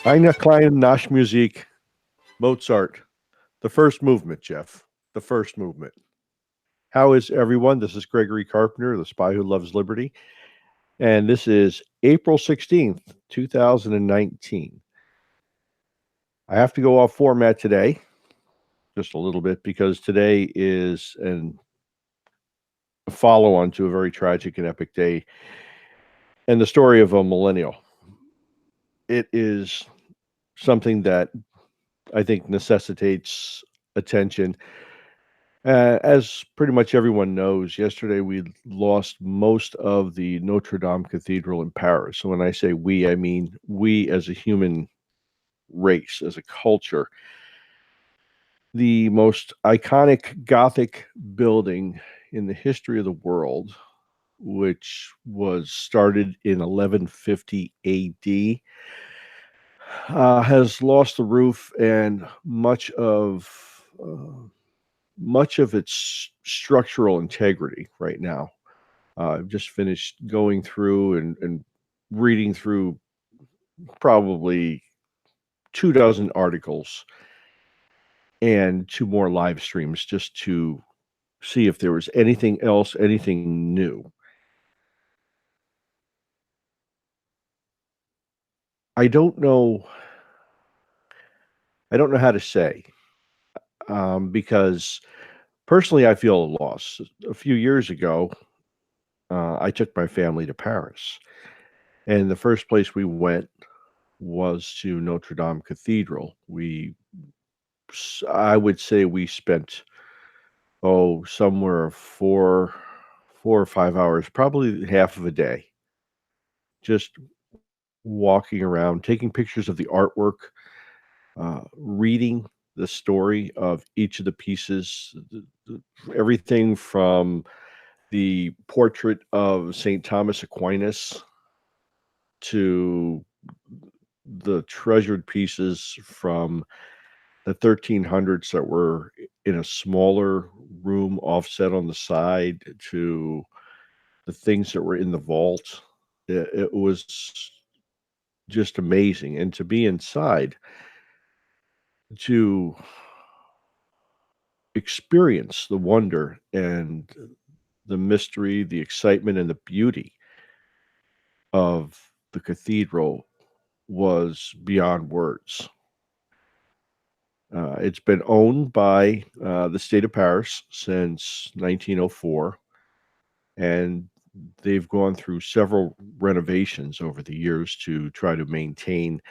Eine kleine Naschmusik, Mozart. The first movement, Jeff. The first movement. How is everyone? This is Gregory Carpenter, the spy who loves liberty. And this is April 16th, 2019. I have to go off format today, just a little bit, because today is a follow on to a very tragic and epic day and the story of a millennial. It is something that I think necessitates attention. As pretty much everyone knows, yesterday we lost most of the Notre Dame Cathedral in Paris. So when I say we, I mean we as a human race, as a culture. The most iconic Gothic building in the history of the world, which was started in 1150 AD, has lost the roof and much of its structural integrity right now. I've just finished going through and reading through probably 2 dozen articles and two more live streams just to see if there was anything else, anything new. I don't know. I don't know how to say because personally, I feel a loss. A few years ago, I took my family to Paris, and the first place we went was to Notre Dame Cathedral. I would say we spent somewhere 4 or 5 hours, probably half of a day, just walking around, taking pictures of the artwork, reading the story of each of the pieces, everything from the portrait of St. Thomas Aquinas to the treasured pieces from the 1300s that were in a smaller room offset on the side to the things that were in the vault. It was just amazing. And to be inside, to experience the wonder and the mystery, the excitement, and the beauty of the cathedral was beyond words. It's been owned by the state of Paris since 1904, and they've gone through several renovations over the years to try to maintain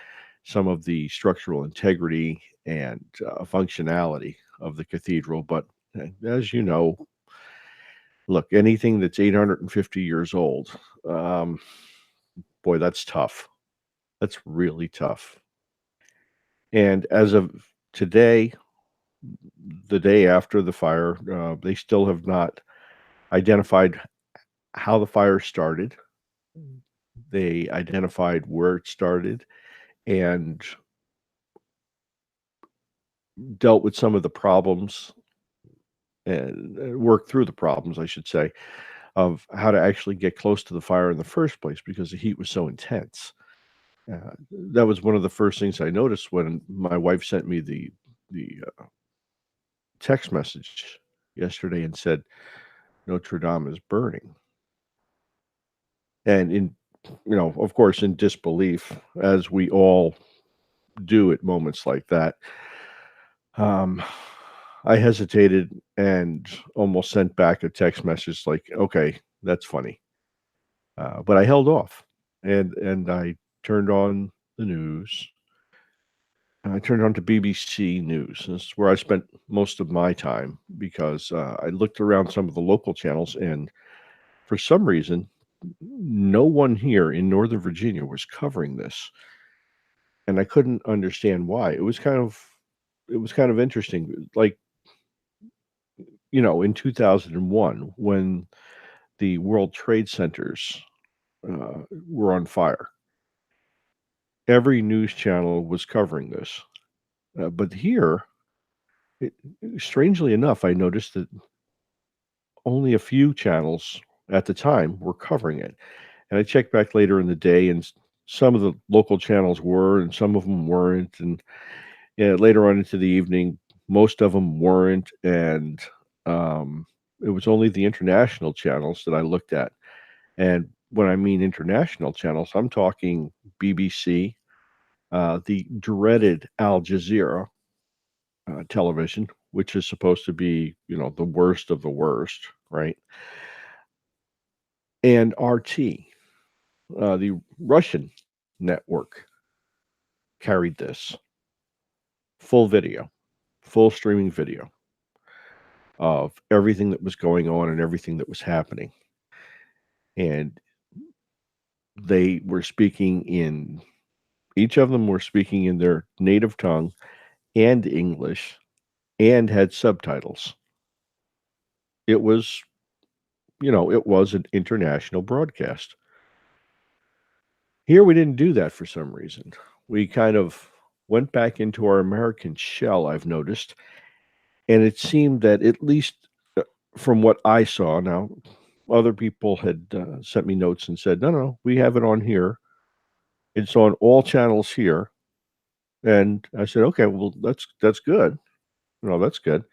some of the structural integrity and functionality of the cathedral. But as you know, look, anything that's 850 years old, um, boy, that's tough. That's really tough. And as of today, the day after the fire, they still have not identified how the fire started. They identified where it started and dealt with some of the problems and worked through the problems, I should say, of how to actually get close to the fire in the first place because the heat was so intense. That was one of the first things I noticed when my wife sent me the text message yesterday and said Notre Dame is burning, and of course, in disbelief, as we all do at moments like that. Um, I hesitated and almost sent back a text message like, "Okay, that's funny," but I held off, and I turned on the news. I turned on to BBC News. This is where I spent most of my time because I looked around some of the local channels, and for some reason, no one here in Northern Virginia was covering this, and I couldn't understand why. It was kind of interesting. Like, in 2001, when the World Trade Centers were on fire, every news channel was covering this. But here, it, strangely enough, I noticed that only a few channels at the time were covering it. And I checked back later in the day, and some of the local channels were, and some of them weren't. And yeah, later on into the evening, most of them weren't. And um, it was only the international channels that I looked at. And when I mean international channels, I'm talking BBC, the dreaded Al Jazeera television, which is supposed to be, the worst of the worst, right? And RT, the Russian network, carried this full video, full streaming video of everything that was going on and everything that was happening. And they were speaking in, each of them were speaking in their native tongue and English and had subtitles. It was, it was an international broadcast. Here we didn't do that for some reason. We kind of went back into our American shell, I've noticed, and it seemed that at least from what I saw, now other people had sent me notes and said, no, we have it on here. It's on all channels here. And I said, okay, well, that's good. That's good.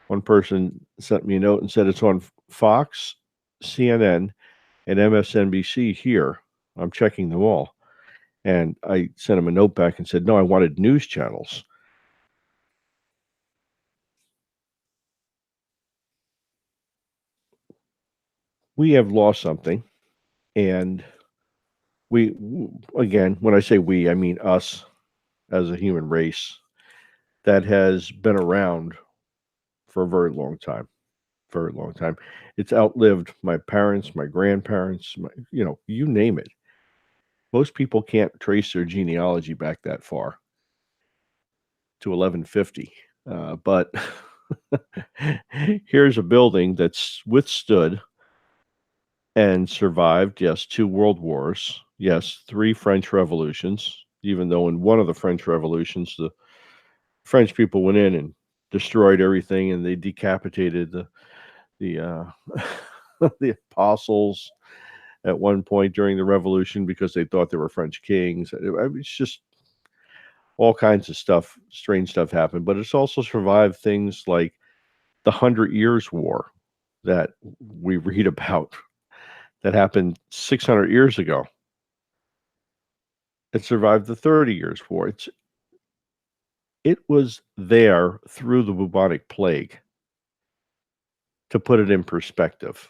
One person sent me a note and said it's on Fox, CNN, and MSNBC here. I'm checking them all. And I sent him a note back and said, no, I wanted news channels. We have lost something. And we, again, when I say we, I mean us as a human race that has been around for a very long time. Very long time. It's outlived my parents, my grandparents, you name it. Most people can't trace their genealogy back that far to 1150. But here's a building that's withstood and survived, yes, 2 world wars, yes, 3 French revolutions, even though in one of the French revolutions, the French people went in and destroyed everything and they decapitated the the apostles at one point during the revolution because they thought they were French kings. It's just all kinds of stuff, strange stuff happened, but it's also survived things like the 100 Years' War that we read about that happened 600 years ago. It survived the 30 Years' War. It was there through the bubonic plague, to put it in perspective.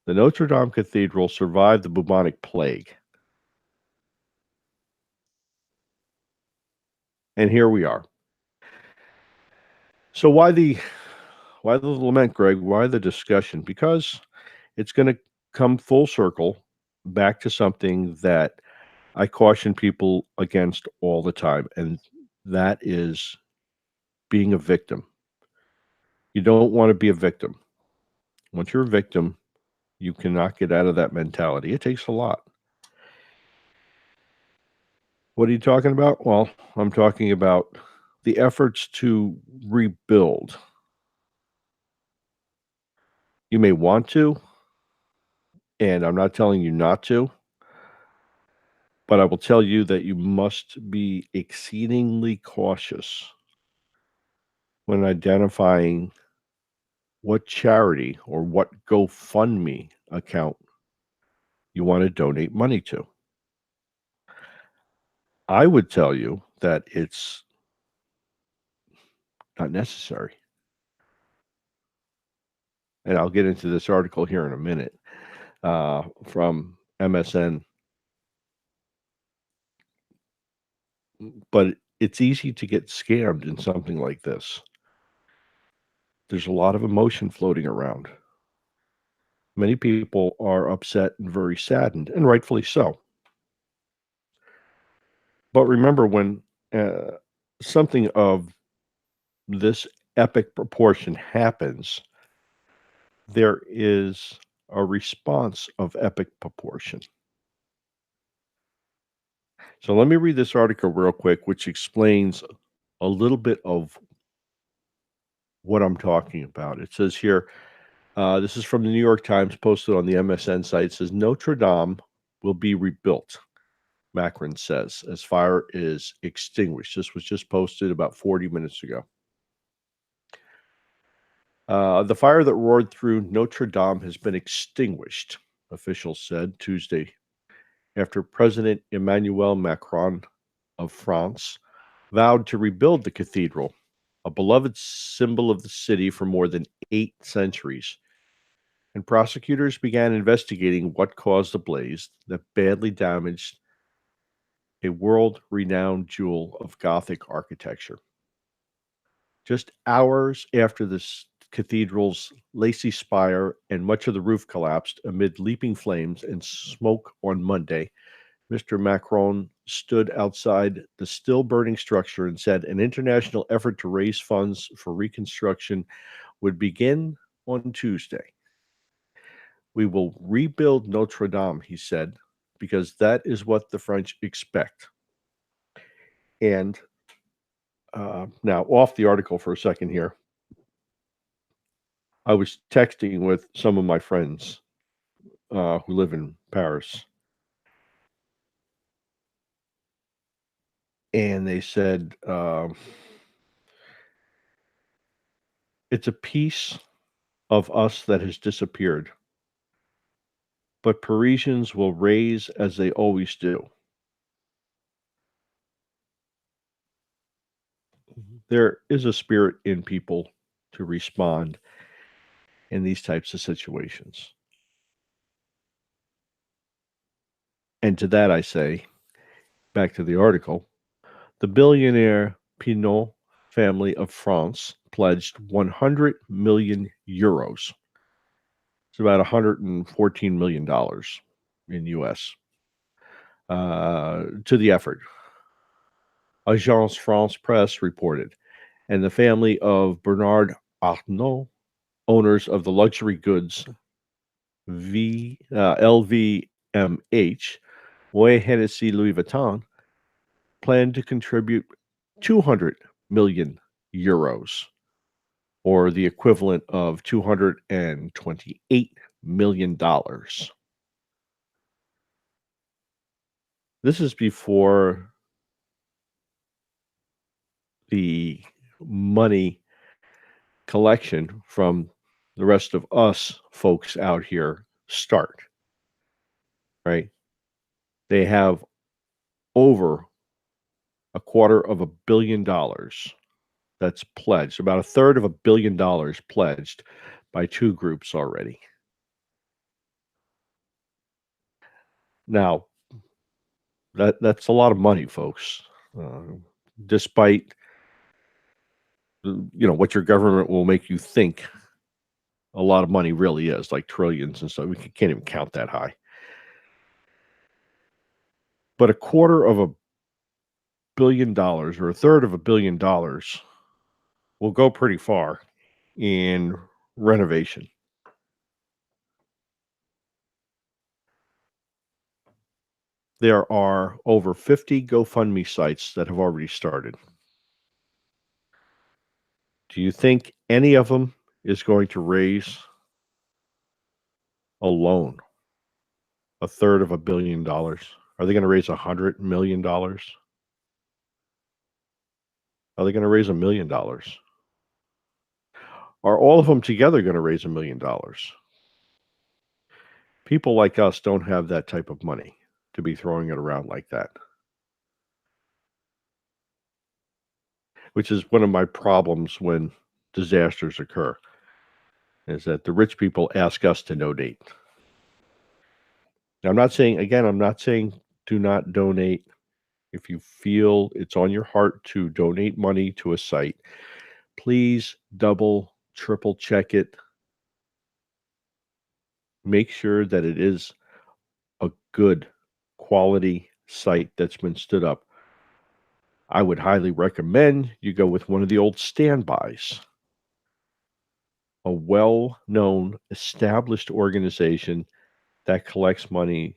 The Notre Dame Cathedral survived the bubonic plague. And here we are. So why the lament, Greg? Why the discussion? Because it's going to come full circle back to something that I caution people against all the time, and that is being a victim. You don't want to be a victim. Once you're a victim, you cannot get out of that mentality. It takes a lot. What are you talking about? Well, I'm talking about the efforts to rebuild. You may want to, and I'm not telling you not to, but I will tell you that you must be exceedingly cautious when identifying what charity or what GoFundMe account you want to donate money to. I would tell you that it's not necessary. And I'll get into this article here in a minute from MSN. But it's easy to get scammed in something like this. There's a lot of emotion floating around. Many people are upset and very saddened, and rightfully so. But remember, when uh, something of this epic proportion happens, there is a response of epic proportion. So let me read this article real quick, which explains a little bit of what I'm talking about. It says here, This is from the New York Times, posted on the MSN site. It says Notre Dame will be rebuilt, Macron says, as fire is extinguished. This was just posted about 40 minutes ago. The fire that roared through Notre Dame has been extinguished, officials said Tuesday, after President Emmanuel Macron of France vowed to rebuild the cathedral, a beloved symbol of the city for more than 8 centuries. And prosecutors began investigating what caused the blaze that badly damaged a world renowned jewel of Gothic architecture. Just hours after this cathedral's lacy spire and much of the roof collapsed amid leaping flames and smoke on Monday, Mr. Macron stood outside the still burning structure and said an international effort to raise funds for reconstruction would begin on Tuesday. We will rebuild Notre Dame, he said, because that is what the French expect. And now, off the article for a second here, I was texting with some of my friends who live in Paris, and they said it's a piece of us that has disappeared, but Parisians will raise as they always do. There is a spirit in people to respond in these types of situations. And to that I say, back to the article, the billionaire Pinot family of France pledged 100 million euros. It's about $114 million in US to the effort. Agence France Presse reported. And the family of Bernard Arnault, owners of the luxury goods LVMH, Moet Hennessy Louis Vuitton, plan to contribute 200 million euros, or the equivalent of $228 million. This is before the money collection from the rest of us folks out here start, right? They have over $250 million that's pledged, about a third of $1 billion pledged by two groups already. Now, that's a lot of money, folks. Despite what your government will make you think a lot of money really is, like trillions and stuff. We can't even count that high. But $250 million or a third of $1 billion will go pretty far in renovation. There are over 50 GoFundMe sites that have already started. Do you think any of them is going to raise a loan a third of $1 billion? Are they going to raise $100 million? Are they going to raise $1 million? Are all of them together going to raise $1 million? People like us don't have that type of money to be throwing it around like that. Which is one of my problems when disasters occur, is that the rich people ask us to donate. Now, I'm not saying do not donate. If you feel it's on your heart to donate money to a site, please double, triple check it. Make sure that it is a good quality site that's been stood up. I would highly recommend you go with one of the old standbys, a well-known, established organization that collects money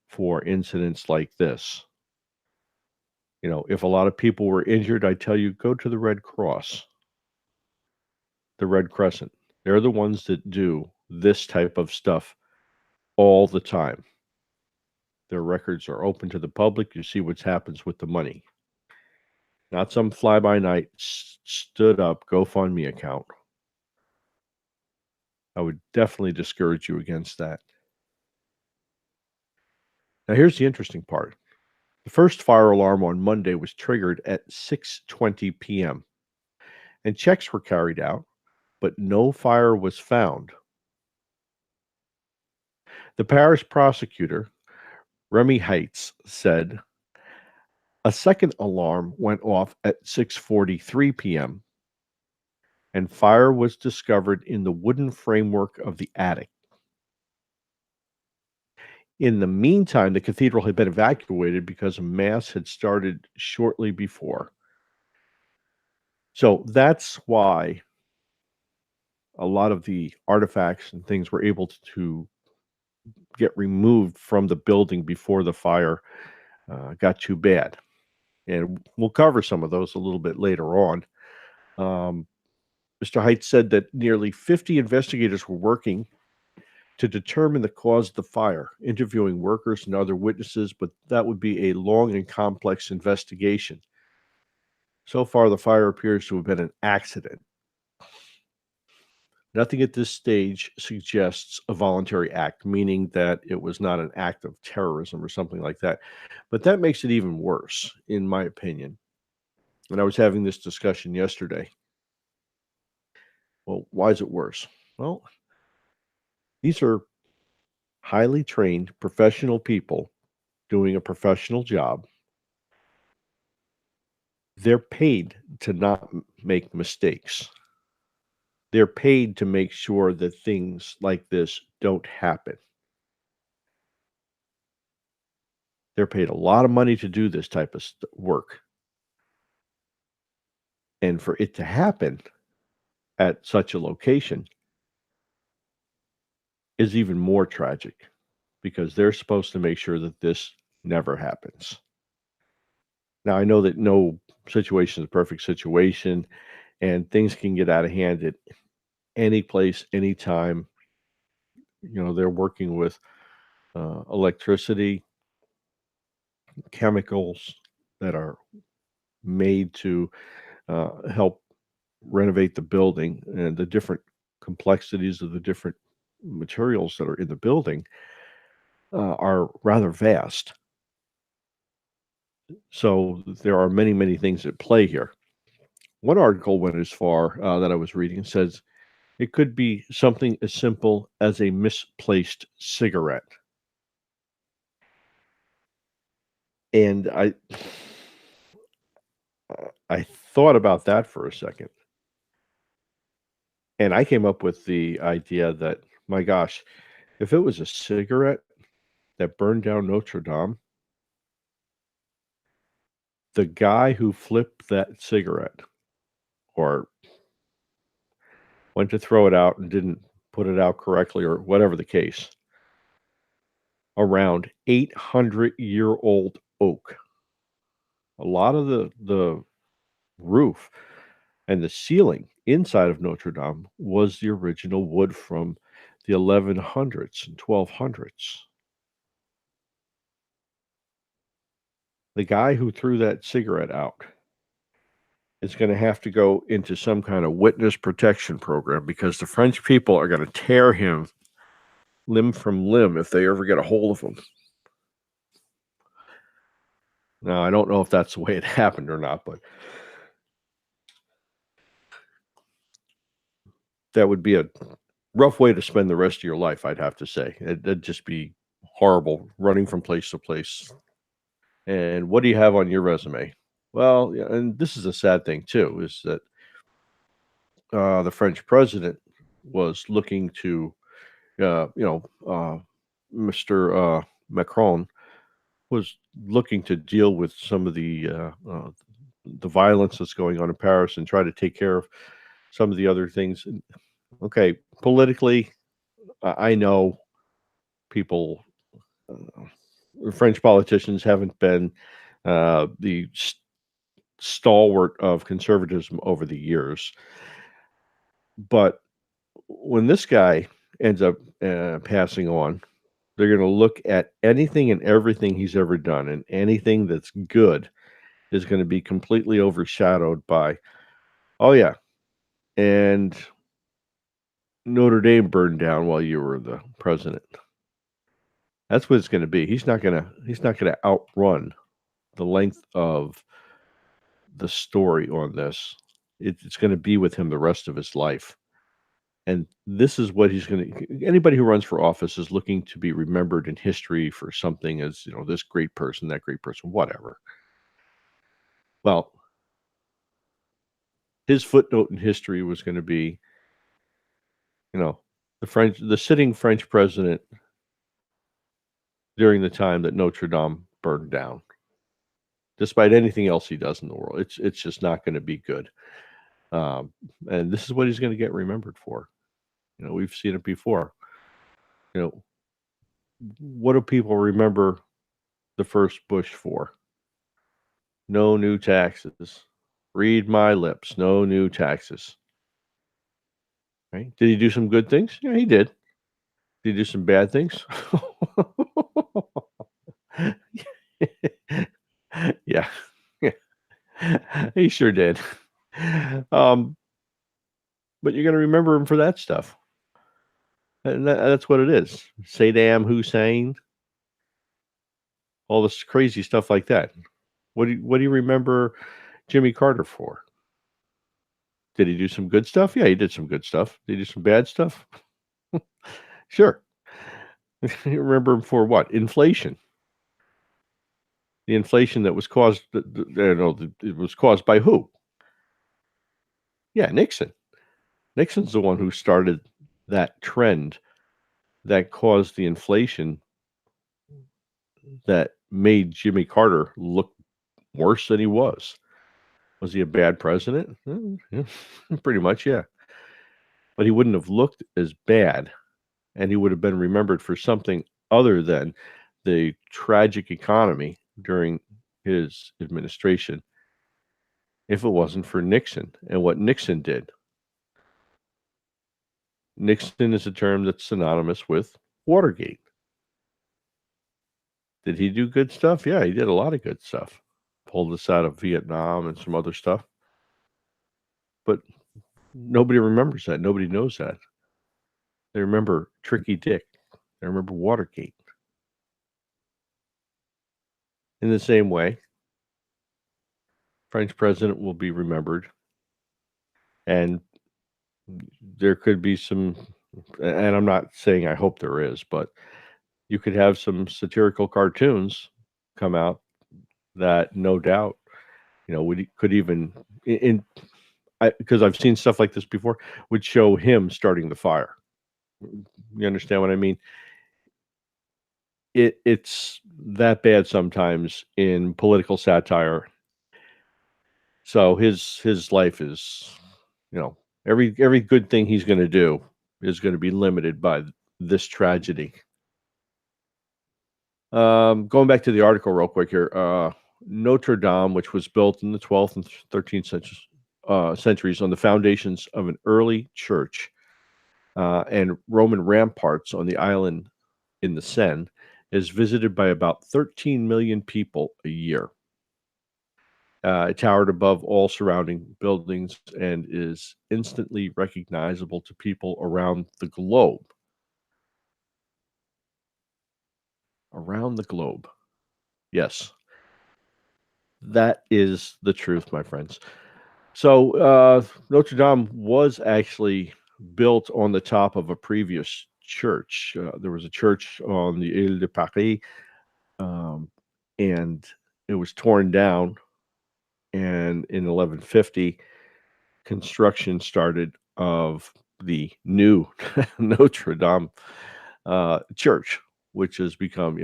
for incidents like this. If a lot of people were injured, I tell you, go to the Red Cross, the Red Crescent. They're the ones that do this type of stuff all the time. Their records are open to the public. You see what happens with the money. Not some fly by night stood up GoFundMe account. I would definitely discourage you against that. Now, here's the interesting part. The first fire alarm on Monday was triggered at 6:20 p.m. and checks were carried out, but no fire was found. The parish prosecutor, Remy Heights, said a second alarm went off at 6:43 p.m. and fire was discovered in the wooden framework of the attic. In the meantime, the cathedral had been evacuated because a mass had started shortly before. So that's why a lot of the artifacts and things were able to get removed from the building before the fire got too bad. And we'll cover some of those a little bit later on. Mr. Height said that nearly 50 investigators were working to determine the cause of the fire, interviewing workers and other witnesses, but that would be a long and complex investigation. So far, the fire appears to have been an accident. Nothing at this stage suggests a voluntary act, meaning that it was not an act of terrorism or something like that. But that makes it even worse, in my opinion. And I was having this discussion yesterday. Well, why is it worse? Well, these are highly trained professional people doing a professional job. They're paid to not make mistakes. They're paid to make sure that things like this don't happen. They're paid a lot of money to do this type of work. And for it to happen at such a location is even more tragic because they're supposed to make sure that this never happens. Now, I know that no situation is a perfect situation and things can get out of hand at any place, anytime. They're working with electricity, chemicals that are made to help renovate the building, and the different complexities of the different materials that are in the building are rather vast. So there are many, many things at play here. One article went as far that I was reading says it could be something as simple as a misplaced cigarette. And I thought about that for a second. And I came up with the idea that, my gosh, if it was a cigarette that burned down Notre Dame, the guy who flipped that cigarette or went to throw it out and didn't put it out correctly or whatever the case, around 800-year-old oak. A lot of the roof and the ceiling inside of Notre Dame was the original wood from the 1100s and 1200s. The guy who threw that cigarette out is going to have to go into some kind of witness protection program because the French people are going to tear him limb from limb if they ever get a hold of him. Now, I don't know if that's the way it happened or not, but that would be a rough way to spend the rest of your life, I'd have to say. It'd just be horrible, running from place to place. And what do you have on your resume? Well, yeah, and this is a sad thing too, is that the French president was looking to, Mr. Macron was looking to deal with some of the violence that's going on in Paris and try to take care of some of the other things. Okay, politically, I know people, French politicians haven't been the stalwart of conservatism over the years, but when this guy ends up passing on, they're going to look at anything and everything he's ever done, and anything that's good is going to be completely overshadowed by, oh yeah, and Notre Dame burned down while you were the president. That's what it's going to be. He's not gonna outrun the length of the story on this. It's going to be with him the rest of his life. And this is what he's going to. Anybody who runs for office is looking to be remembered in history for something as, this great person, that great person, whatever. Well, his footnote in history was going to be, the sitting French president during the time that Notre Dame burned down. Despite anything else he does in the world, it's just not going to be good. And this is what he's going to get remembered for. We've seen it before. What do people remember the first Bush for? No new taxes. Read my lips. No new taxes. Right? Did he do some good things? Yeah, he did. Did he do some bad things? Yeah. He sure did. But you're going to remember him for that stuff. And that's what it is. Saddam Hussein, all this crazy stuff like that. What do you remember Jimmy Carter for? Did he do some good stuff? Yeah, he did some good stuff. Did he do some bad stuff? Sure. You remember him for what? Inflation. The inflation that was caused, it was caused by who? Yeah, Nixon. Nixon's the one who started that trend that caused the inflation that made Jimmy Carter look worse than he was. Was he a bad president? Yeah, pretty much, yeah. But he wouldn't have looked as bad, and he would have been remembered for something other than the tragic economy during his administration if it wasn't for Nixon and what Nixon did. Nixon is a term that's synonymous with Watergate. Did he do good stuff? Yeah, he did a lot of good stuff. Pulled us out of Vietnam and some other stuff. But nobody remembers that. Nobody knows that. They remember Tricky Dick. They remember Watergate. In the same way, French president will be remembered. And there could be some, and I'm not saying I hope there is, but you could have some satirical cartoons come out that no doubt, could even, because I've seen stuff like this before, would show him starting the fire. You understand what I mean? It's that bad sometimes in political satire. So his life is, every good thing he's going to do is going to be limited by this tragedy. Going back to the article real quick here. Notre Dame, which was built in the 12th and 13th centuries on the foundations of an early church and Roman ramparts on the island in the Seine, is visited by about 13 million people a year. It towered above all surrounding buildings and is instantly recognizable to people around the globe. Around the globe. Yes. That is the truth, my friends. So Notre Dame was actually built on the top of a previous church. There was a church on the Ile de Paris, and it was torn down. And in 1150, construction started of the new Notre Dame church, which has become,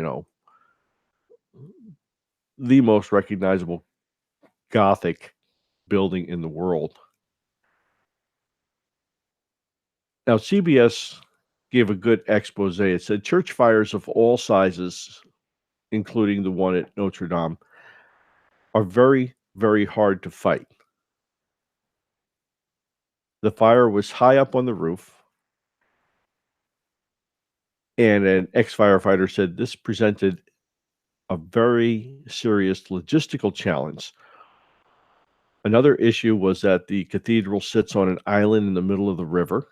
the most recognizable Gothic building in the world. Now, CBS gave a good expose. It said church fires of all sizes, including the one at Notre Dame, are very, very hard to fight. The fire was high up on the roof. And an ex-firefighter said this presented a very serious logistical challenge. Another issue was that the cathedral sits on an island in the middle of the river.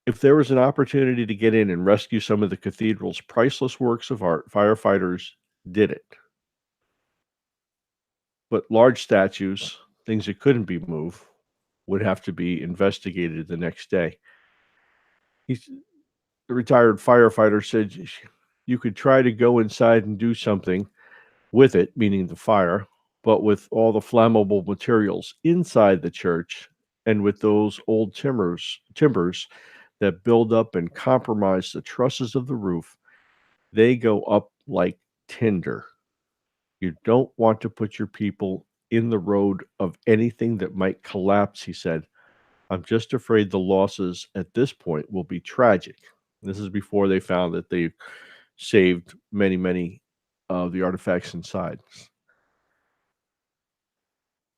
If there was an opportunity to get in and rescue some of the cathedral's priceless works of art, firefighters did it. But large statues, things that couldn't be moved, would have to be investigated the next day. He's, the retired firefighter said you could try to go inside and do something with it, meaning the fire, but with all the flammable materials inside the church and with those old timbers that build up and compromise the trusses of the roof, they go up like tinder. You don't want to put your people in the road of anything that might collapse, he said. I'm just afraid the losses at this point will be tragic. This is before they found that they saved many, many of the artifacts inside.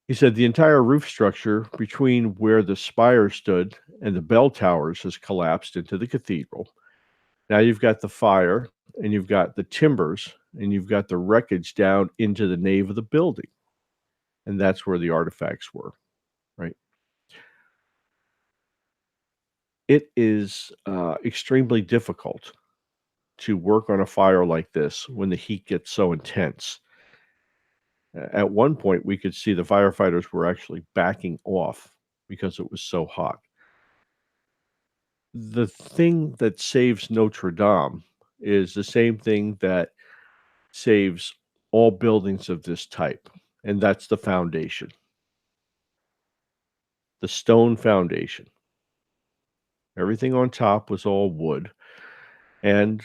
He said the entire roof structure between where the spire stood and the bell towers has collapsed into the cathedral. Now you've got the fire and you've got the timbers and you've got the wreckage down into the nave of the building. And that's where the artifacts were, right? It is extremely difficult to work on a fire like this when the heat gets so intense. At one point, we could see the firefighters were actually backing off because it was so hot. The thing that saves Notre Dame is the same thing that saves all buildings of this type, and that's the foundation, the stone foundation. Everything on top was all wood. And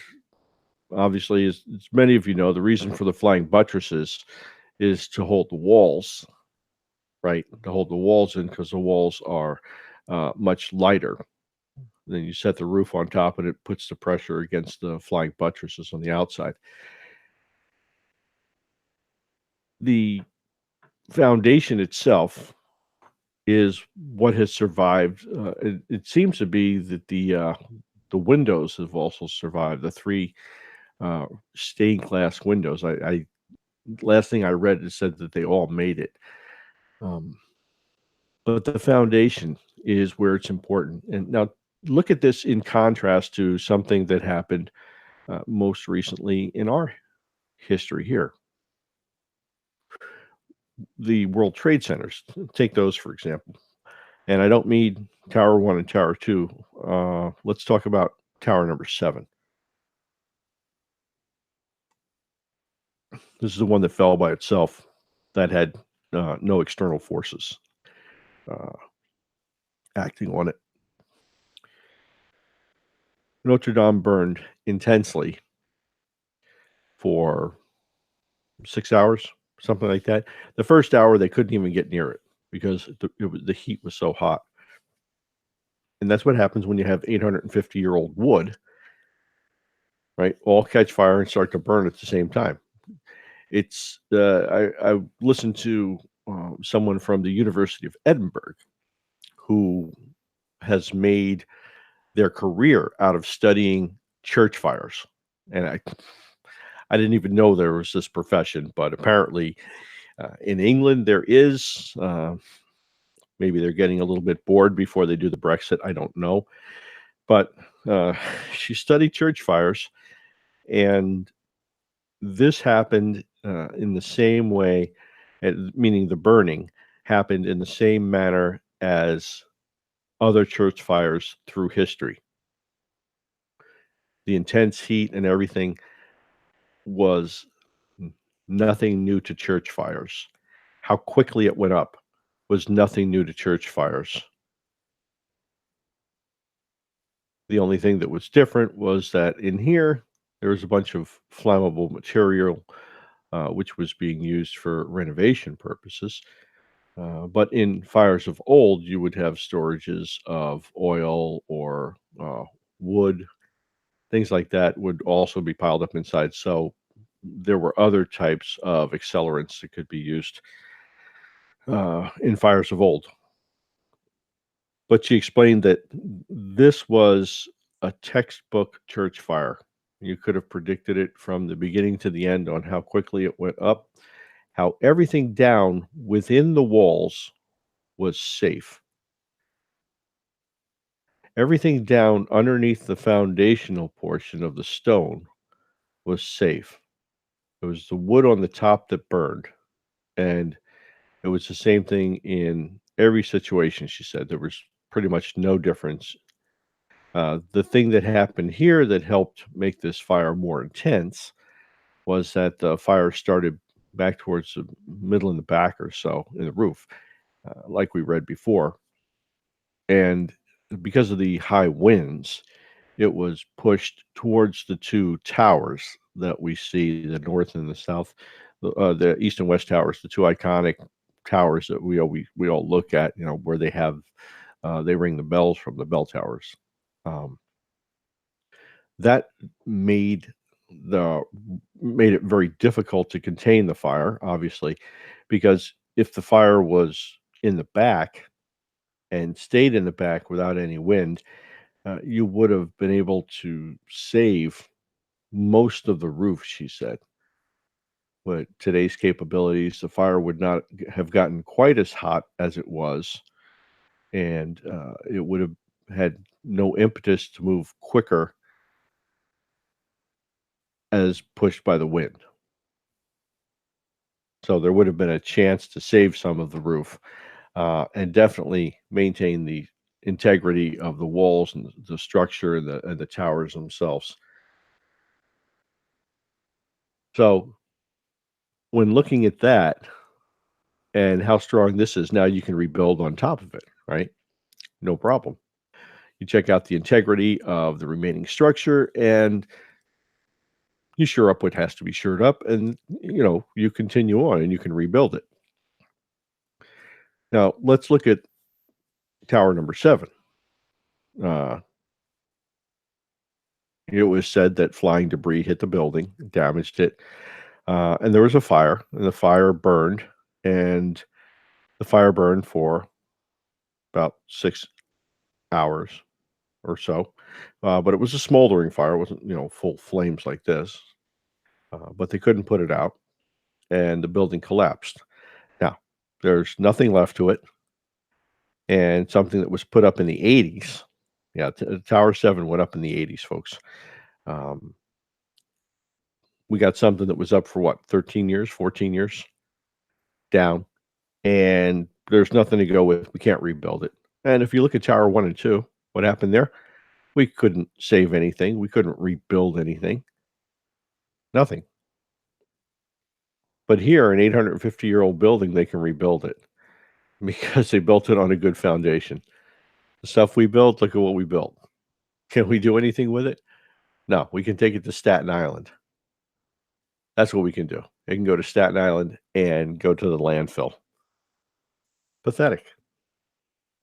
obviously, as many of you know, the reason for the flying buttresses is to hold the walls, right? To hold the walls in because the walls are much lighter. Then you set the roof on top and it puts the pressure against the flying buttresses on the outside. The foundation itself is what has survived. It seems to be that the windows have also survived. The three stained glass windows. I last thing I read it said that they all made it. Um, but the foundation is where it's important. And now look at this in contrast to something that happened most recently in our history here. The World Trade Centers. Take those for example. And I don't mean Tower 1 and Tower 2. Let's talk about Tower number 7. This is the one that fell by itself that had no external forces uh, acting on it. Notre Dame burned intensely for 6 hours, something like that. The first hour, they couldn't even get near it because the heat was so hot. And that's what happens when you have 850-year-old wood, right? All catch fire and start to burn at the same time. It's I listened to someone from the University of Edinburgh who has made their career out of studying church fires, and I didn't even know there was this profession, but apparently in England there is. Maybe they're getting a little bit bored before they do the Brexit. I don't know, but she studied church fires, and this happened in the same way, meaning the burning happened in the same manner as other church fires through history. The intense heat and everything was nothing new to church fires. How quickly it went up was nothing new to church fires. The only thing that was different was that in here, there was a bunch of flammable material, which was being used for renovation purposes. But in fires of old, you would have storages of oil or wood, things like that would also be piled up inside. So there were other types of accelerants that could be used in fires of old. But she explained that this was a textbook church fire. You could have predicted it from the beginning to the end on how quickly it went up, how everything down within the walls was safe. Everything down underneath the foundational portion of the stone was safe. It was the wood on the top that burned. And it was the same thing in every situation, she said. There was pretty much no difference. The thing that happened here that helped make this fire more intense was that the fire started back towards the middle and the back or so in the roof, like we read before. And because of the high winds, it was pushed towards the two towers that we see, the north and the south, the east and west towers, the two iconic towers that we all look at, where they have they ring the bells from the bell towers. Um, that made the made it very difficult to contain the fire, obviously, because if the fire was in the back and stayed in the back without any wind, you would have been able to save most of the roof, she said. With today's capabilities, the fire would not have gotten quite as hot as it was, and it would have had no impetus to move quicker as pushed by the wind. So there would have been a chance to save some of the roof, and definitely maintain the integrity of the walls and the structure and the towers themselves. So when looking at that and how strong this is, now you can rebuild on top of it, right? No problem. You check out the integrity of the remaining structure and you shore up what has to be shored up, and you continue on and you can rebuild it. Now let's look at tower number 7. Uh, it was said that flying debris hit the building, damaged it, and there was a fire, and the fire burned, and the fire burned for about 6 hours or so. But it was a smoldering fire; it wasn't full flames like this. But they couldn't put it out, and the building collapsed. Now, there's nothing left to it, and something that was put up in the 80s. Yeah, Tower 7 went up in the 80s, folks. Um, we got something that was up for what, 13 years, 14 years down, and there's nothing to go with. We can't rebuild it. And if you look at Tower 1 and 2, what happened there? We couldn't save anything. We couldn't rebuild anything. Nothing. But here, an 850-year-old building, they can rebuild it because they built it on a good foundation. The stuff we built, look at what we built. Can we do anything with it? No, we can take it to Staten Island. That's what we can do. It can go to Staten Island and go to the landfill. Pathetic.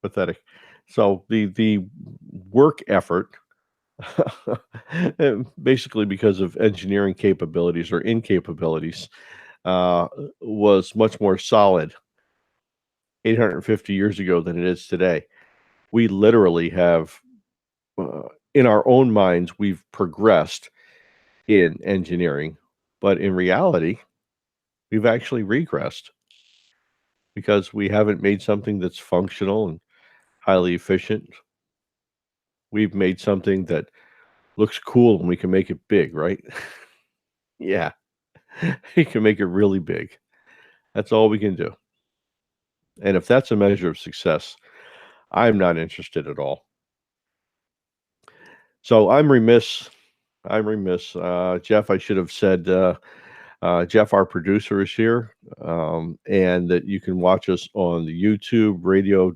Pathetic. So the work effort, basically because of engineering capabilities or incapabilities, was much more solid 850 years ago than it is today. We literally have, in our own minds, we've progressed in engineering, but in reality, we've actually regressed because we haven't made something that's functional and highly efficient. We've made something that looks cool and we can make it big, right? Yeah, you can make it really big. That's all we can do. And if that's a measure of success, I'm not interested at all. So I'm remiss. I'm remiss. Jeff, I should have said, Jeff, our producer, is here, and that you can watch us on the YouTube radio.co.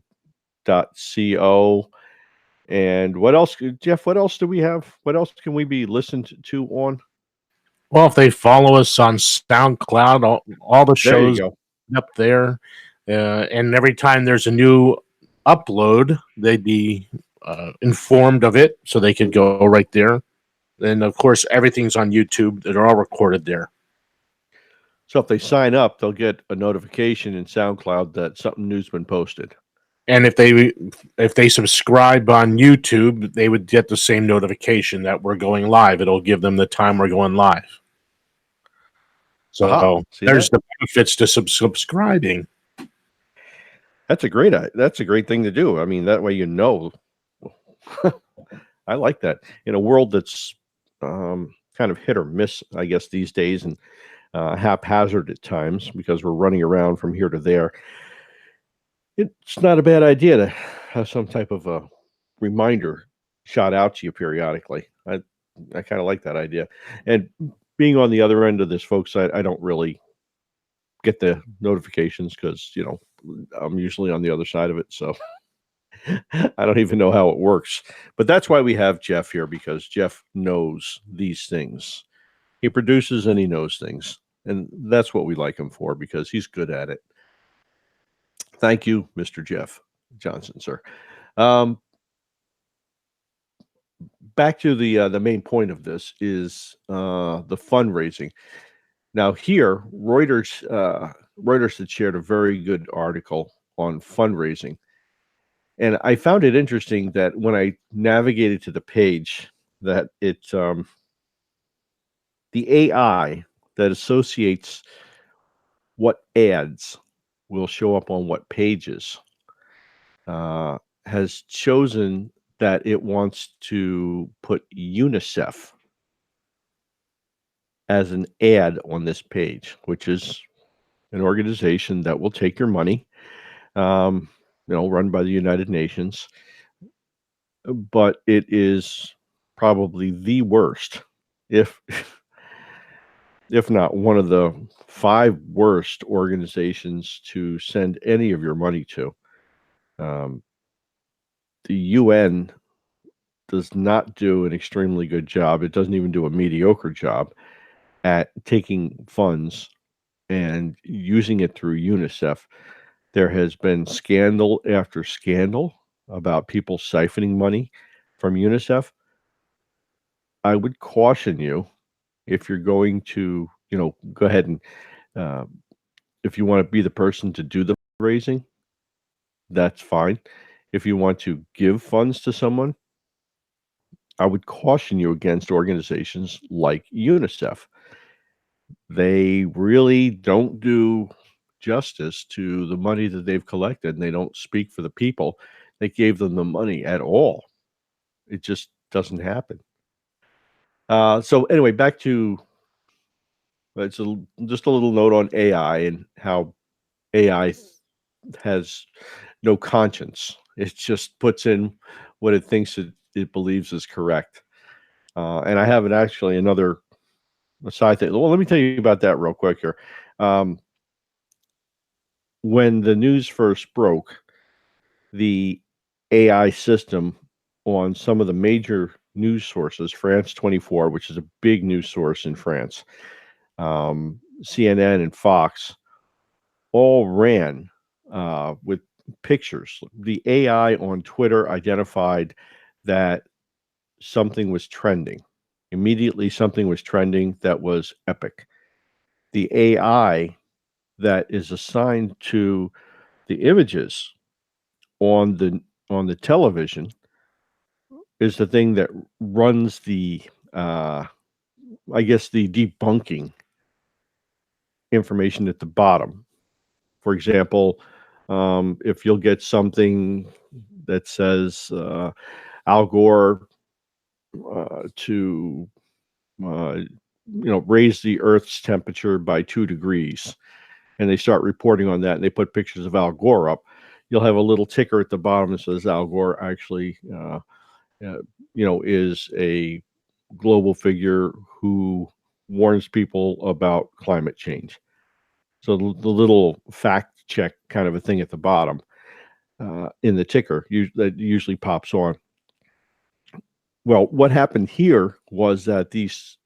And what else, Jeff? What else do we have? What else can we be listened to on? Well, if they follow us on SoundCloud, all the There you shows go. up there, and every time there's a new upload, they'd be informed of it, so they could go right there. And of course, everything's on YouTube; they're all recorded there. So if they sign up, they'll get a notification in SoundCloud that something new's been posted. And if they subscribe on YouTube, they would get the same notification that we're going live. It'll give them the time we're going live. So See there's that? the benefits to subscribing. That's a great thing to do. I mean, that way you know. I like that. In a world that's kind of hit or miss, I guess, these days, and haphazard at times because we're running around from here to there, it's not a bad idea to have some type of a reminder shot out to you periodically. I kind of like that idea. And being on the other end of this, folks, I don't really get the notifications because, I'm usually on the other side of it. So I don't even know how it works. But that's why we have Jeff here, because Jeff knows these things. He produces and he knows things. And that's what we like him for, because he's good at it. Thank you, Mr. Jeff Johnson, sir. Back to the main point of this is the fundraising. Now here, Reuters had shared a very good article on fundraising, and I found it interesting that when I navigated to the page, that the AI that associates what ads will show up on what pages has chosen that it wants to put UNICEF as an ad on this page, which is an organization that will take your money, run by the United Nations, but it is probably the worst, if if not one of the 5 worst organizations to send any of your money to. Um, the UN does not do an extremely good job. It doesn't even do a mediocre job at taking funds and using it through UNICEF. There has been scandal after scandal about people siphoning money from UNICEF. I would caution you, if you're going to, go ahead and uh, if you want to be the person to do the raising, that's fine. If you want to give funds to someone, I would caution you against organizations like UNICEF. They really don't do justice to the money that they've collected, and they don't speak for the people that gave them the money at all. It just doesn't happen. So anyway, back to just a little note on AI and how AI has no conscience. It just puts in what it thinks it believes is correct. And I have another side thing. Well, let me tell you about that real quick here. Um, when the news first broke, the AI system on some of the major news sources, France 24, which is a big news source in France, CNN and Fox, all ran with pictures. The AI on Twitter identified that something was trending. Immediately, something was trending that was epic. The AI that is assigned to the images on the television is the thing that runs the I guess the debunking information at the bottom. For example, if you'll get something that says Al Gore to raise the Earth's temperature by 2 degrees, and they start reporting on that, and they put pictures of Al Gore up, you'll have a little ticker at the bottom that says Al Gore actually, is a global figure who warns people about climate change. So the little fact check kind of a thing at the bottom in the ticker that usually pops on. Well, what happened here was that these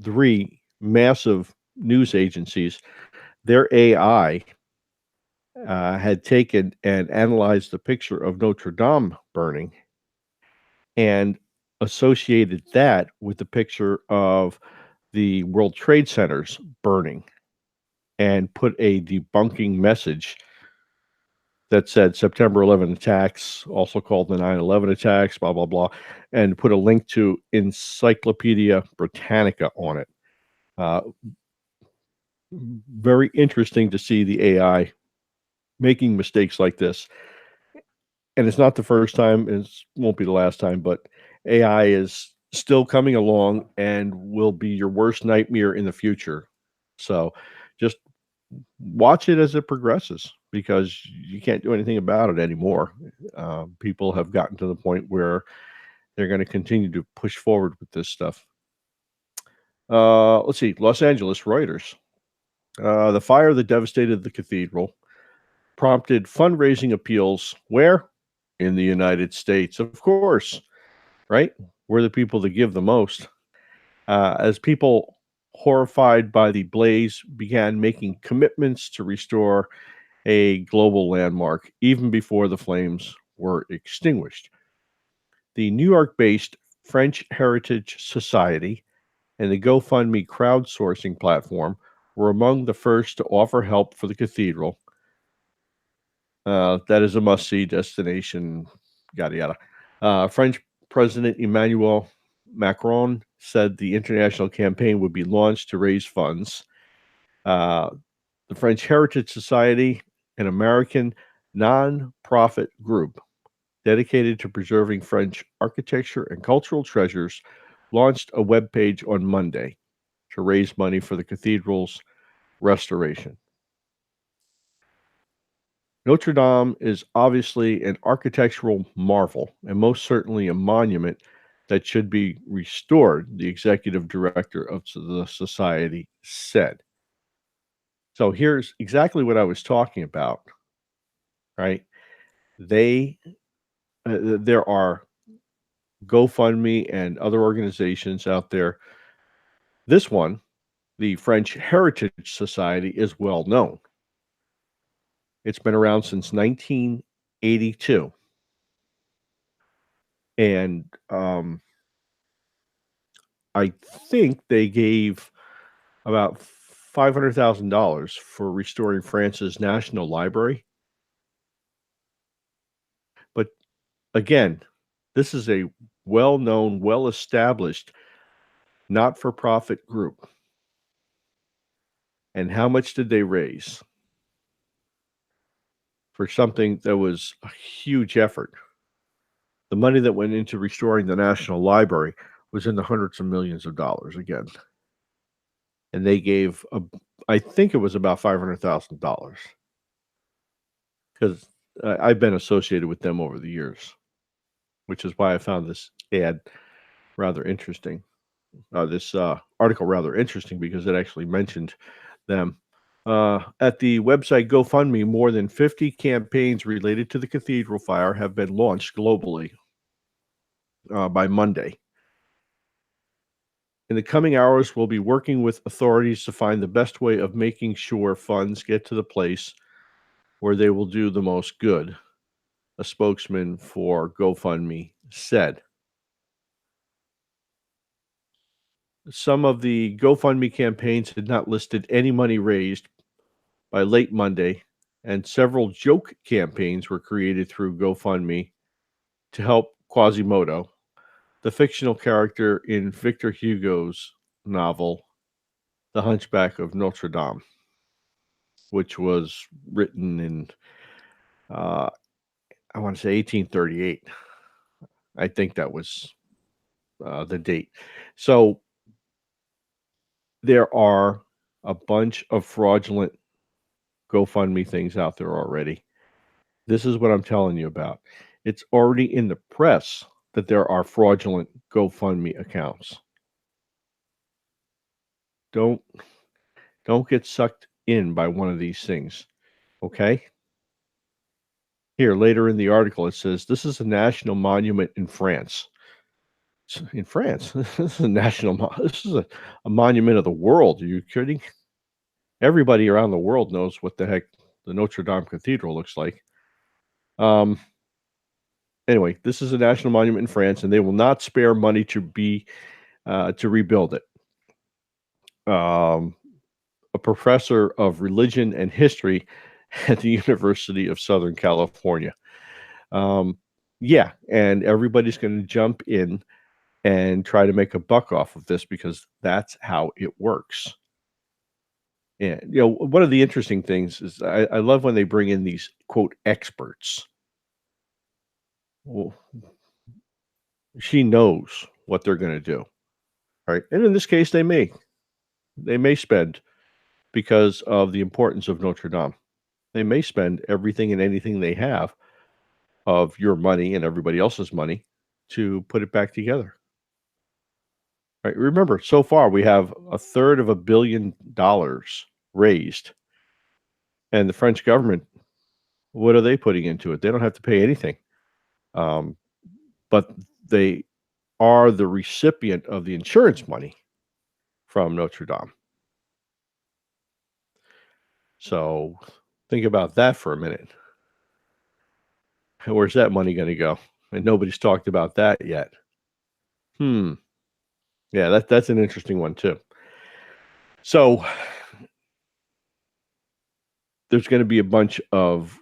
3 massive news agencies, their AI had taken and analyzed the picture of Notre Dame burning and associated that with the picture of the World Trade Centers burning, and put a debunking message that said September 11 attacks, also called the 9/11 attacks, blah, blah, blah, and put a link to Encyclopedia Britannica on it. Very interesting to see the AI making mistakes like this. And it's not the first time, and it won't be the last time, but AI is still coming along and will be your worst nightmare in the future. So just watch it as it progresses, because you can't do anything about it anymore. People have gotten to the point where they're going to continue to push forward with this stuff. Let's see, Los Angeles Reuters. The fire that devastated the cathedral prompted fundraising appeals where? In the United States, of course, right? We're the people that give the most. As people horrified by the blaze began making commitments to restore a global landmark even before the flames were extinguished. The New York based French Heritage Society and the GoFundMe crowdsourcing platform were among the first to offer help for the cathedral. That is a must see destination, yada yada. French President Emmanuel Macron said the international campaign would be launched to raise funds. The French Heritage Society, an American non-profit group dedicated to preserving French architecture and cultural treasures, launched a webpage on Monday to raise money for the cathedral's restoration. Notre Dame is obviously an architectural marvel and most certainly a monument that should be restored, the executive director of the society said. So here's exactly what I was talking about, right? There are GoFundMe and other organizations out there. This one, the French Heritage Society, is well known. It's been around since 1982. And I think they gave about $500,000 for restoring France's National Library. But again, this is a well-known, well-established, not-for-profit group. And how much did they raise for something that was a huge effort? The money that went into restoring the National Library was in the hundreds of millions of dollars again. And they gave, I think it was about $500,000, because I've been associated with them over the years, which is why I found this ad rather interesting. This article rather interesting because it actually mentioned them. At the website GoFundMe, more than 50 campaigns related to the cathedral fire have been launched globally by Monday. In the coming hours, we'll be working with authorities to find the best way of making sure funds get to the place where they will do the most good, a spokesman for GoFundMe said. Some of the GoFundMe campaigns had not listed any money raised by late Monday, and several joke campaigns were created through GoFundMe to help Quasimodo, the fictional character in Victor Hugo's novel, The Hunchback of Notre Dame, which was written in, I want to say 1838. I think that was the date. So there are a bunch of fraudulent GoFundMe things out there already. This is what I'm telling you about. It's already in the press that there are fraudulent GoFundMe accounts. Don't get sucked in by one of these things, okay? Here, later in the article, it says this is a national monument in France. In France, this is a this is a monument of the world. Are you kidding? Everybody around the world knows what the heck the Notre Dame Cathedral looks like. Anyway, this is a national monument in France, and they will not spare money to rebuild it. A professor of religion and history at the University of Southern California. Yeah, and everybody's going to jump in and try to make a buck off of this because that's how it works. And one of the interesting things is I love when they bring in these quote experts. Well, she knows what they're going to do, right? And in this case, they may spend because of the importance of Notre Dame. They may spend everything and anything they have of your money and everybody else's money to put it back together. Right? Remember, so far we have $1/3 billion raised, and the French government, what are they putting into it? They don't have to pay anything, but they are the recipient of the insurance money from Notre Dame. So think about that for a minute. Where's that money going to go? And nobody's talked about that yet. Yeah, that's an interesting one too. So there's going to be a bunch of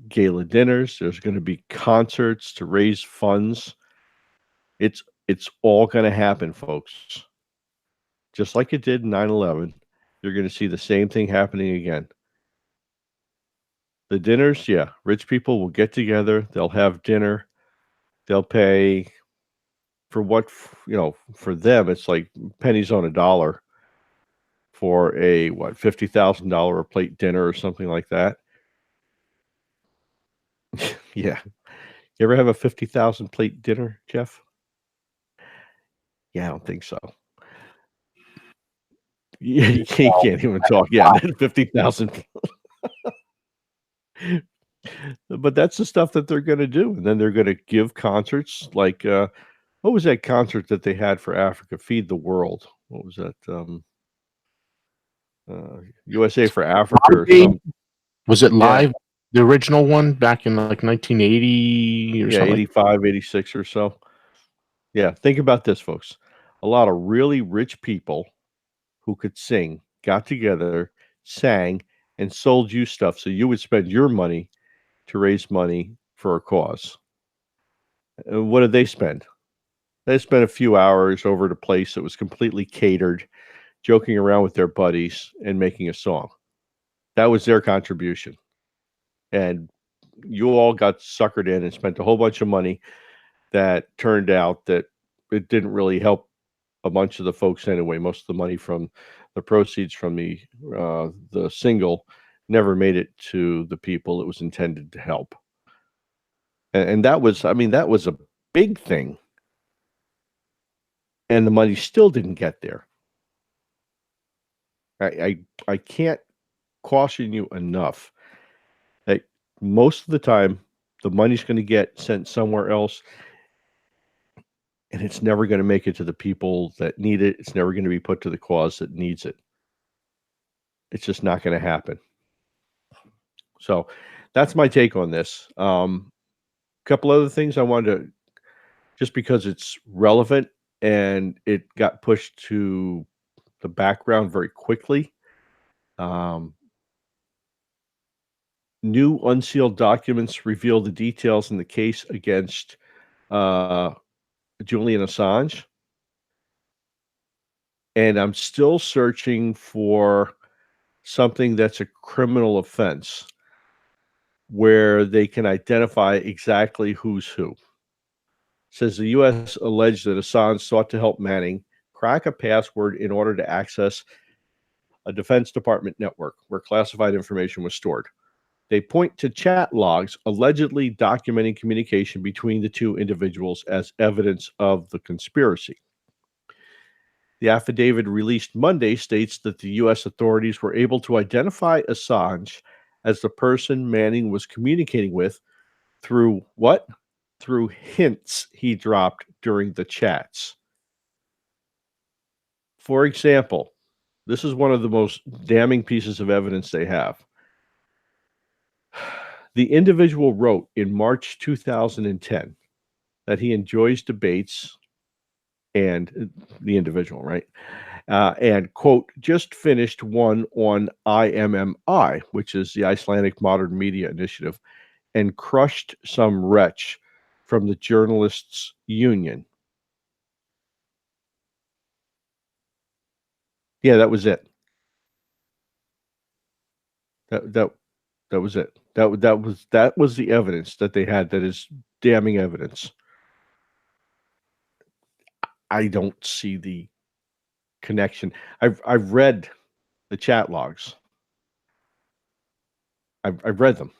gala dinners. There's going to be concerts to raise funds. It's all going to happen, folks. Just like it did in 9/11, you're going to see the same thing happening again. The dinners, yeah, rich people will get together. They'll have dinner. They'll pay for what, for them, it's like pennies on a dollar for a, $50,000 a plate dinner or something like that. Yeah. You ever have a 50,000 plate dinner, Jeff? Yeah, I don't think so. Yeah, you can't even talk. Yeah, 50,000. But that's the stuff that they're going to do. And then they're going to give concerts like, what was that concert that they had for Africa? Feed the World. What was that? USA for Africa or something. Was it live? Yeah. The original one back in like 1980 or something? 85, 86 or so. Yeah, think about this, folks. A lot of really rich people who could sing got together, sang, and sold you stuff so you would spend your money to raise money for a cause. And what did they spend? They spent a few hours over at a place that was completely catered, joking around with their buddies and making a song. That was their contribution. And you all got suckered in and spent a whole bunch of money that turned out that it didn't really help a bunch of the folks anyway. Most of the money from the proceeds from the single never made it to the people it was intended to help. And that was, that was a big thing. And the money still didn't get there. I can't caution you enough that most of the time the money's going to get sent somewhere else, and it's never going to make it to the people that need it. It's never going to be put to the cause that needs it. It's just not going to happen. So that's my take on this. Couple other things I wanted to, just because it's relevant and it got pushed to the background very quickly. New unsealed documents reveal the details in the case against Julian Assange. And I'm still searching for something that's a criminal offense where they can identify exactly who's who. It says the U.S. alleged that Assange sought to help Manning crack a password in order to access a Defense Department network where classified information was stored. They point to chat logs allegedly documenting communication between the two individuals as evidence of the conspiracy. The affidavit released Monday states that the U.S. authorities were able to identify Assange as the person Manning was communicating with through what? Through hints he dropped during the chats. For example, this is one of the most damning pieces of evidence they have. The individual wrote in March 2010 that he enjoys debates, and the individual, right? and quote, just finished one on IMMI, which is the Icelandic Modern Media Initiative, and crushed some wretch from the Journalists Union. Yeah, that was it. That that was it. That was the evidence that they had. That is damning evidence. I don't see the connection. I've read the chat logs. I've read them,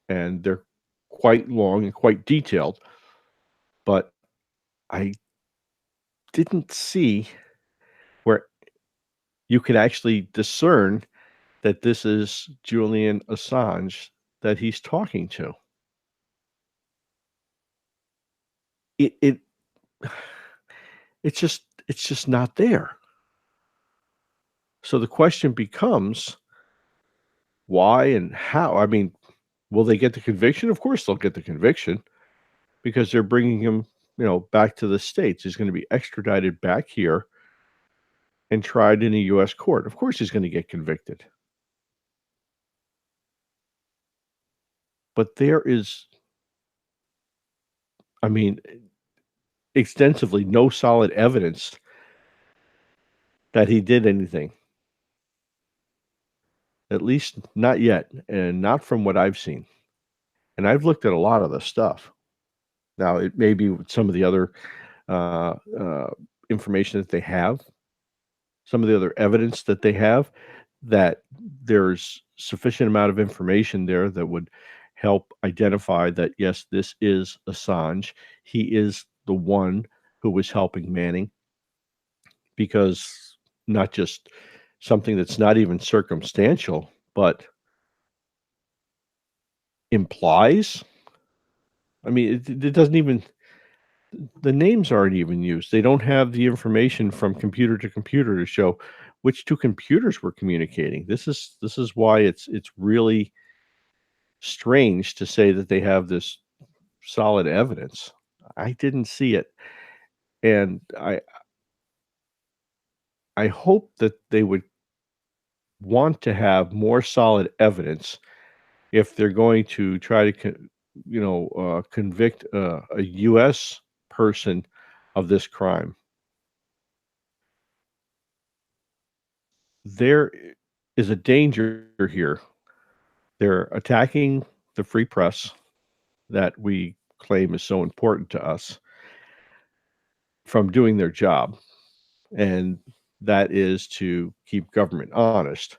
and they're quite long and quite detailed. But I didn't see where you could actually discern that this is Julian Assange that he's talking to. It it's just not there. So the question becomes why and how. I mean, will they get the conviction? Of course they'll get the conviction because they're bringing him, back to the States. He's going to be extradited back here and tried in a U.S. court. Of course he's going to get convicted. But there is, I mean, extensively no solid evidence that he did anything. At least not yet, and not from what I've seen. And I've looked at a lot of the stuff. Now, it may be with some of the other uh, uh, information that they have, some of the other evidence that they have, that there's sufficient amount of information there that would help identify that, yes, this is Assange. He is the one who was helping Manning, because not just something that's not even circumstantial, but implies. I mean, it doesn't even, the names aren't even used. They don't have the information from computer to computer to show which two computers were communicating. This is why it's really strange to say that they have this solid evidence. I didn't see it, and I hope that they would want to have more solid evidence if they're going to try to convict a U.S. person of this crime. There is a danger here. They're attacking the free press that we claim is so important to us from doing their job, and that is to keep government honest.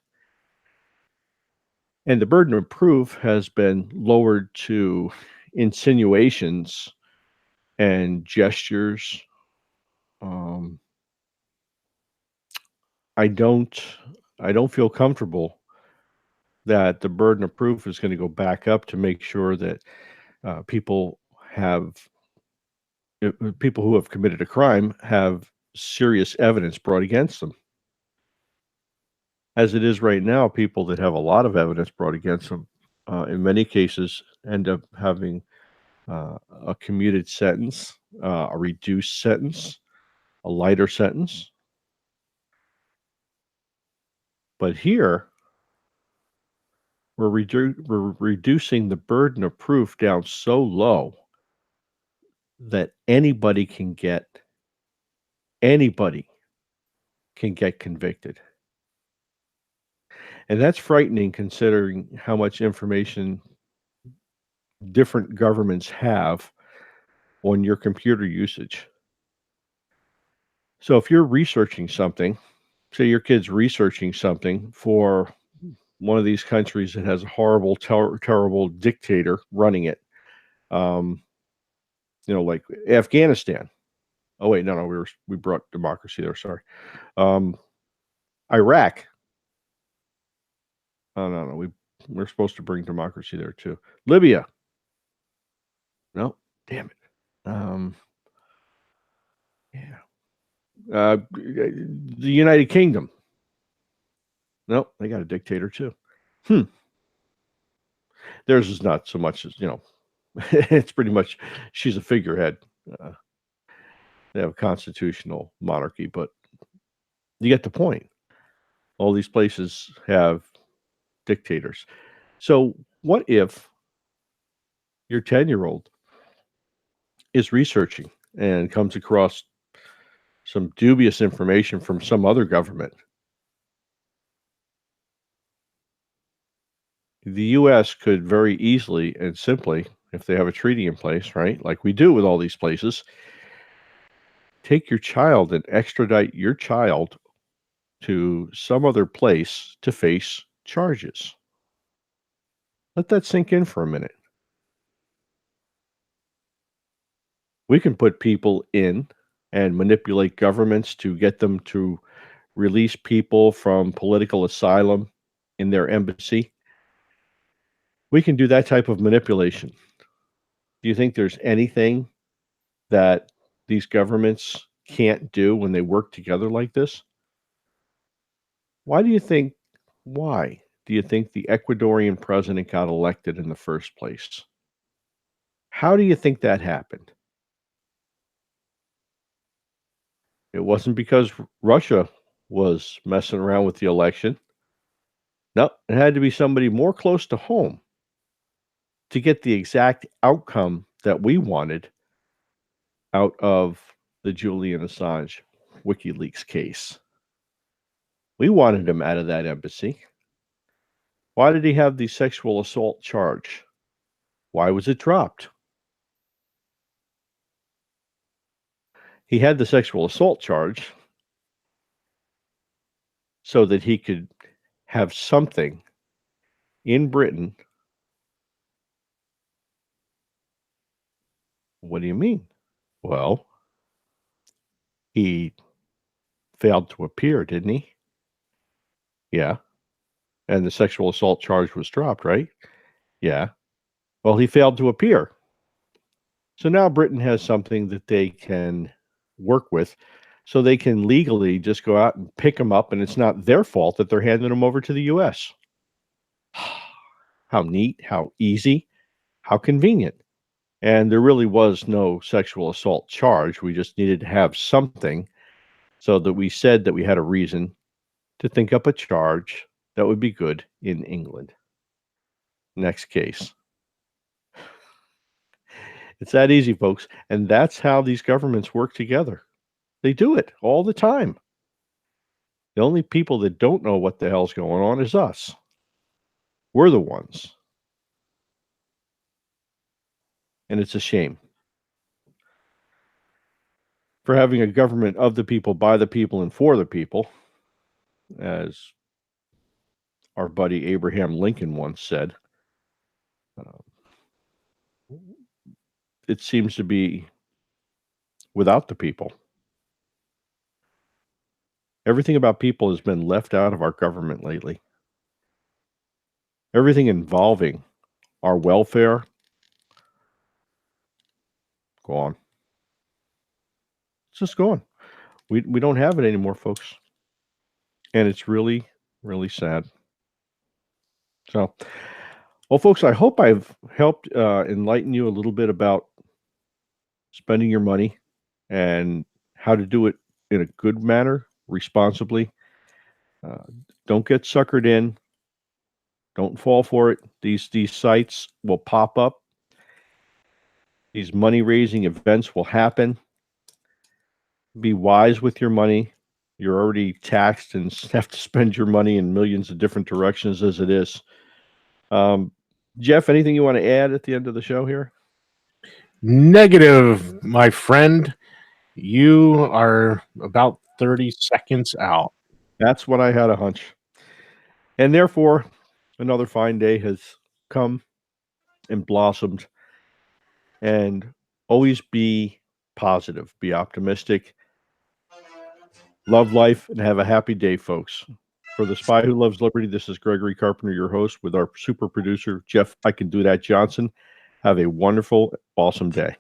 And the burden of proof has been lowered to insinuations and gestures. Um, I don't I don't feel comfortable that the burden of proof is going to go back up to make sure that people have people who have committed a crime have serious evidence brought against them. As it is right now, people that have a lot of evidence brought against them, in many cases, end up having a commuted sentence, a reduced sentence, a lighter sentence. But here, we're reducing the burden of proof down so low that anybody can get convicted. And that's frightening considering how much information different governments have on your computer usage. So if you're researching something, say your kid's researching something for one of these countries that has a horrible, terrible dictator running it, um, like Afghanistan. Oh wait, no, we brought democracy there. Sorry, um, Iraq. Oh no, we're supposed to bring democracy there too. Libya. No, damn it. Yeah. The United Kingdom. No, they got a dictator too. Hmm. Theirs is not so much as it's pretty much she's a figurehead. They have a constitutional monarchy, but You get the point. All these places have dictators. So, what if your 10-year-old is researching and comes across some dubious information from some other government? The US could very easily and simply, if they have a treaty in place, right, like we do with all these places, take your child and extradite your child to some other place to face charges. Let that sink in for a minute. We can put people in and manipulate governments to get them to release people from political asylum in their embassy. We can do that type of manipulation. Do you think there's anything that these governments can't do when they work together like this? Why do you think why do you think the Ecuadorian president got elected in the first place? How do you think that happened? It wasn't because Russia was messing around with the election. No, it had to be somebody more close to home to get the exact outcome that we wanted out of the Julian Assange WikiLeaks case. We wanted him out of that embassy. Why did he have the sexual assault charge? Why was it dropped? He had the sexual assault charge so that he could have something in Britain. What do you mean? Well, he failed to appear, didn't he? Yeah. And the sexual assault charge was dropped, right? Yeah. Well, he failed to appear. So now Britain has something that they can work with so they can legally just go out and pick him up, and it's not their fault that they're handing him over to the US. How neat, how easy, how convenient. And there really was no sexual assault charge. We just needed to have something so that we said that we had a reason to think up a charge that would be good in England. Next case. It's that easy, folks. And that's how these governments work together. They do it all the time. The only people that don't know what the hell's going on is us. We're the ones. And it's a shame. For having a government of the people, by the people, and for the people, as our buddy Abraham Lincoln once said, it seems to be without the people. Everything about people has been left out of our government lately. Everything involving our welfare, gone. It's just gone. We don't have it anymore, folks. And it's really, really sad. So, well, folks, I hope I've helped enlighten you a little bit about spending your money and how to do it in a good manner, responsibly. Don't get suckered in. Don't fall for it. These sites will pop up. These money-raising events will happen. Be wise with your money. You're already taxed and have to spend your money in millions of different directions as it is. Jeff, anything you want to add at the end of the show here? Negative, my friend. You are about 30 seconds out. That's what I had a hunch. And therefore, another fine day has come and blossomed. And always be positive, be optimistic, love life, and have a happy day, folks. For The Spy Who Loves Liberty, this is Gregory Carpenter, your host, with our super producer, Jeff I Can Do That Johnson. Have a wonderful, awesome day.